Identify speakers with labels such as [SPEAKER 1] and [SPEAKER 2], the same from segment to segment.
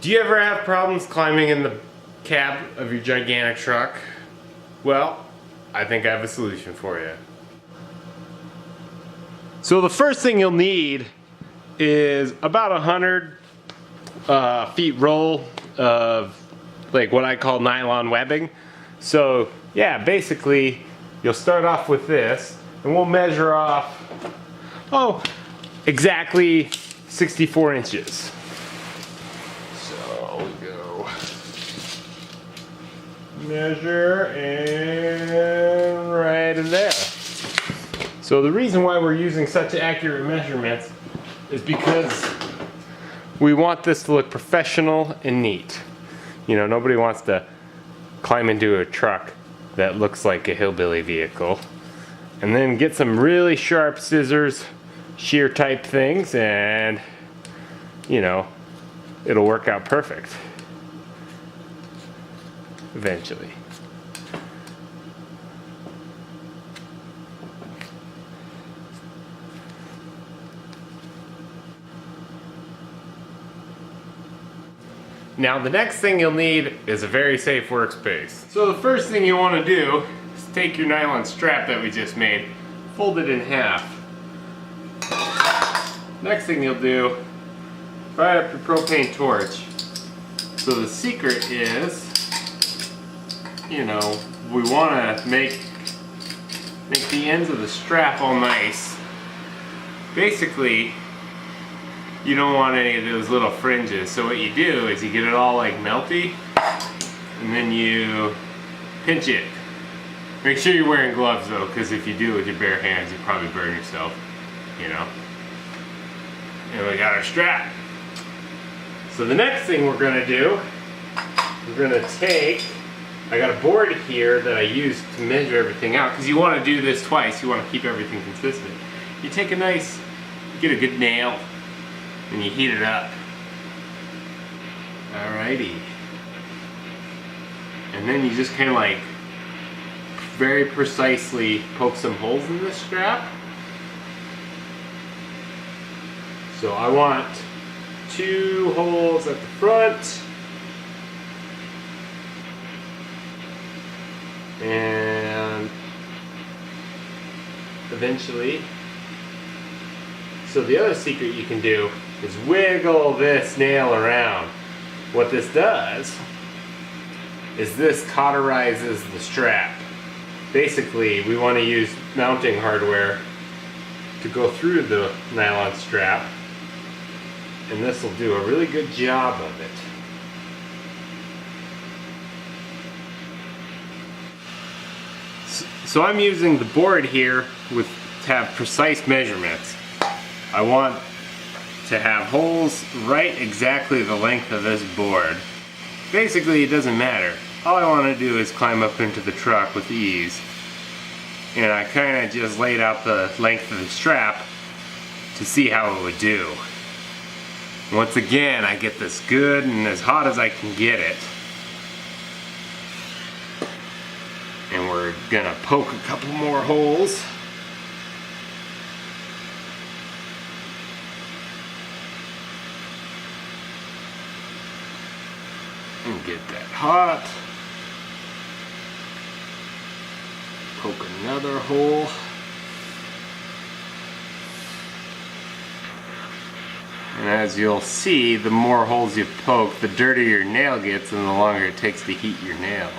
[SPEAKER 1] Do you ever have problems climbing in the cab of your gigantic truck? Well, I think I have a solution for you. So the first thing you'll need is about 100 feet roll of like what I call nylon webbing. So yeah, basically you'll start off with this and we'll measure off, exactly 64 inches. So we go measure and right in there. So the reason why we're using such accurate measurements is because we want this to look professional and neat. You know, nobody wants to climb into a truck that looks like a hillbilly vehicle. And then get some really sharp scissors, shear type things, and you know, it'll work out perfect eventually. Now the next thing you'll need is a very safe workspace. So the first thing you want to do is take your nylon strap that we just made, fold it in half. Next thing you'll do, fire up your propane torch. So the secret is, you know, we want to make the ends of the strap all nice. Basically, you don't want any of those little fringes. So what you do is you get it all like melty, and then you pinch it. Make sure you're wearing gloves though, because if you do it with your bare hands, you probably burn yourself, you know. And we got our strap. So the next thing we're gonna do, we're gonna take, I got a board here that I use to measure everything out, because you want to do this twice, you want to keep everything consistent. You take a nice, you get a good nail, and you heat it up. Alrighty. And then you just kind of like very precisely poke some holes in this strap. So I want 2 holes at the front and eventually. So the other secret you can do is wiggle this nail around. What this does is this cauterizes the strap. Basically, we want to use mounting hardware to go through the nylon strap, and this will do a really good job of it. So I'm using the board here to have precise measurements. I want to have holes right exactly the length of this board. Basically, it doesn't matter. All I want to do is climb up into the truck with ease. And I kind of just laid out the length of the strap to see how it would do. Once again, I get this good and as hot as I can get it. And we're gonna poke a couple more holes. And get that hot. Poke another hole. And as you'll see, the more holes you poke, the dirtier your nail gets and the longer it takes to heat your nail.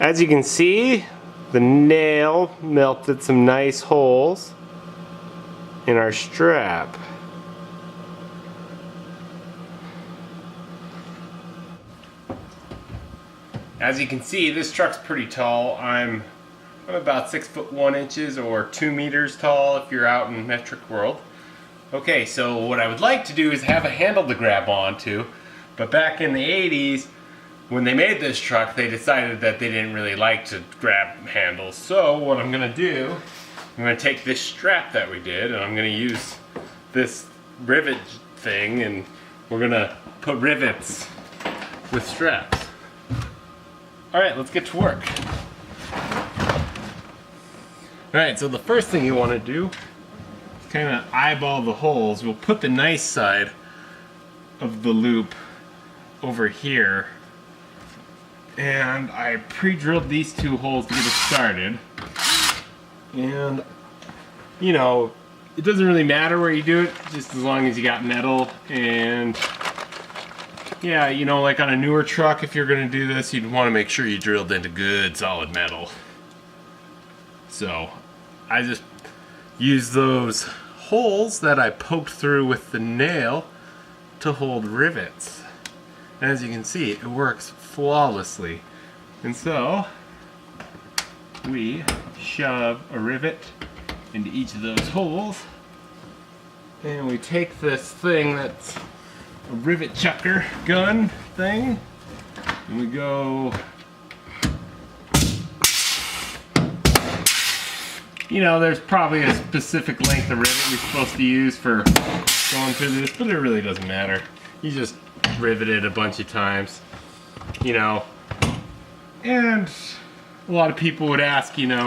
[SPEAKER 1] As you can see, the nail melted some nice holes in our strap. As you can see, this truck's pretty tall. I'm about 6'1" or 2 meters tall if you're out in metric world. Okay, so what I would like to do is have a handle to grab onto, but back in the 80s, when they made this truck, they decided that they didn't really like to grab handles. So what I'm gonna do I'm going to take this strap that we did and I'm going to use this rivet thing and we're going to put rivets with straps. Alright, let's get to work. Alright, so the first thing you want to do is kind of eyeball the holes. We'll put the nice side of the loop over here. And I pre-drilled these two holes to get it started. And, you know, it doesn't really matter where you do it, just as long as you got metal. And, yeah, you know, like on a newer truck, if you're going to do this, you'd want to make sure you drilled into good solid metal. So, I just used those holes that I poked through with the nail to hold rivets. And as you can see, it works flawlessly. And so, we shove a rivet into each of those holes. And we take this thing that's a rivet chucker gun thing. And we go, you know, there's probably a specific length of rivet you're supposed to use for going through this, but it really doesn't matter. You just rivet it a bunch of times, you know. And a lot of people would ask, you know,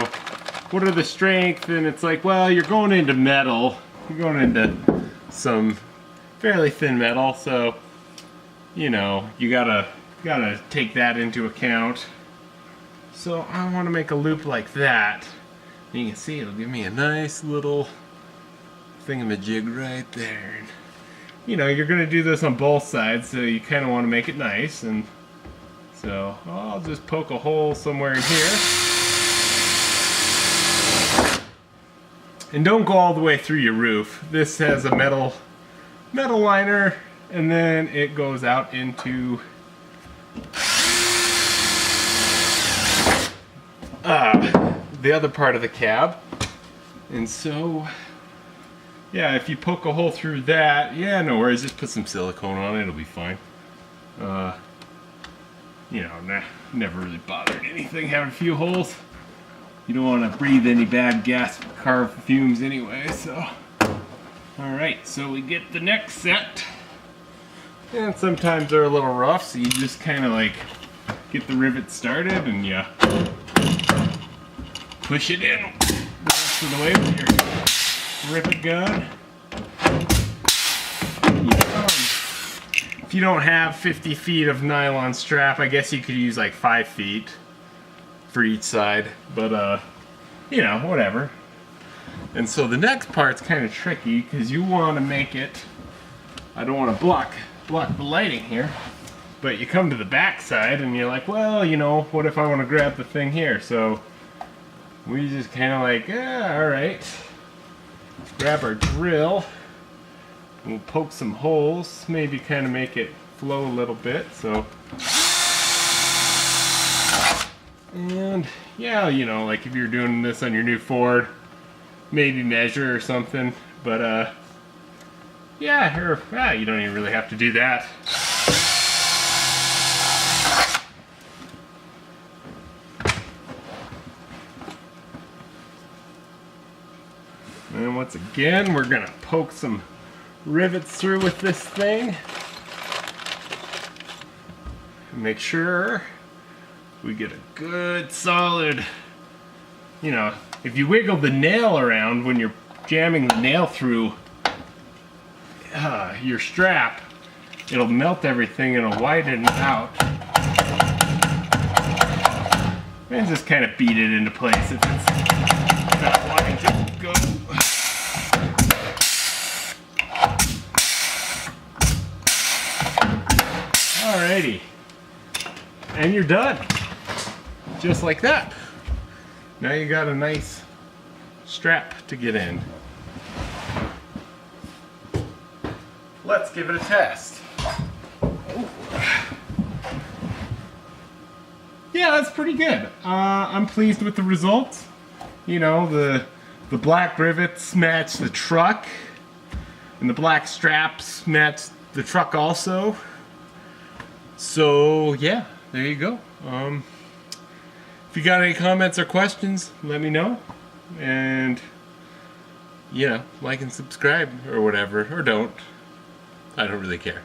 [SPEAKER 1] what are the strength? And it's like, well, you're going into metal. You're going into some fairly thin metal, so, you know, you gotta take that into account. So I want to make a loop like that. And you can see it'll give me a nice little thingamajig right there. You know, you're going to do this on both sides, so you kind of want to make it nice. And so I'll just poke a hole somewhere in here. And don't go all the way through your roof. This has a metal liner, and then it goes out into the other part of the cab. And so, yeah, if you poke a hole through that, yeah, no worries, just put some silicone on it, it'll be fine. You know, never really bothered anything having a few holes. You don't want to breathe any bad gas car fumes anyway, so. Alright, so we get the next set. And sometimes they're a little rough, so you just kind of like get the rivet started and you push it in the rest of the way with your rivet gun. If you don't have 50 feet of nylon strap, I guess you could use like 5 feet for each side, but you know, whatever. And so the next part's kind of tricky because you want to make it, I don't want to block the lighting here, but you come to the back side and you're like, well, you know, what if I want to grab the thing here? So we just kind of like, yeah, alright, grab our drill, we'll poke some holes, maybe kind of make it flow a little bit, so. And yeah, you know, like if you're doing this on your new Ford, maybe measure or something, but yeah, here, you don't even really have to do that. And once again, we're gonna poke some rivets through with this thing. Make sure we get a good solid, you know, if you wiggle the nail around when you're jamming the nail through your strap, it'll melt everything and it'll widen it out. And just kind of beat it into place if it's not wanting to go. Alrighty. And you're done. Just like that. Now you got a nice strap to get in. Let's give it a test. Yeah, that's pretty good. I'm pleased with the results. You know, the black rivets match the truck, and the black straps match the truck also. So yeah, there you go. If you got any comments or questions, let me know. And you know, like and subscribe or whatever, or don't. I don't really care.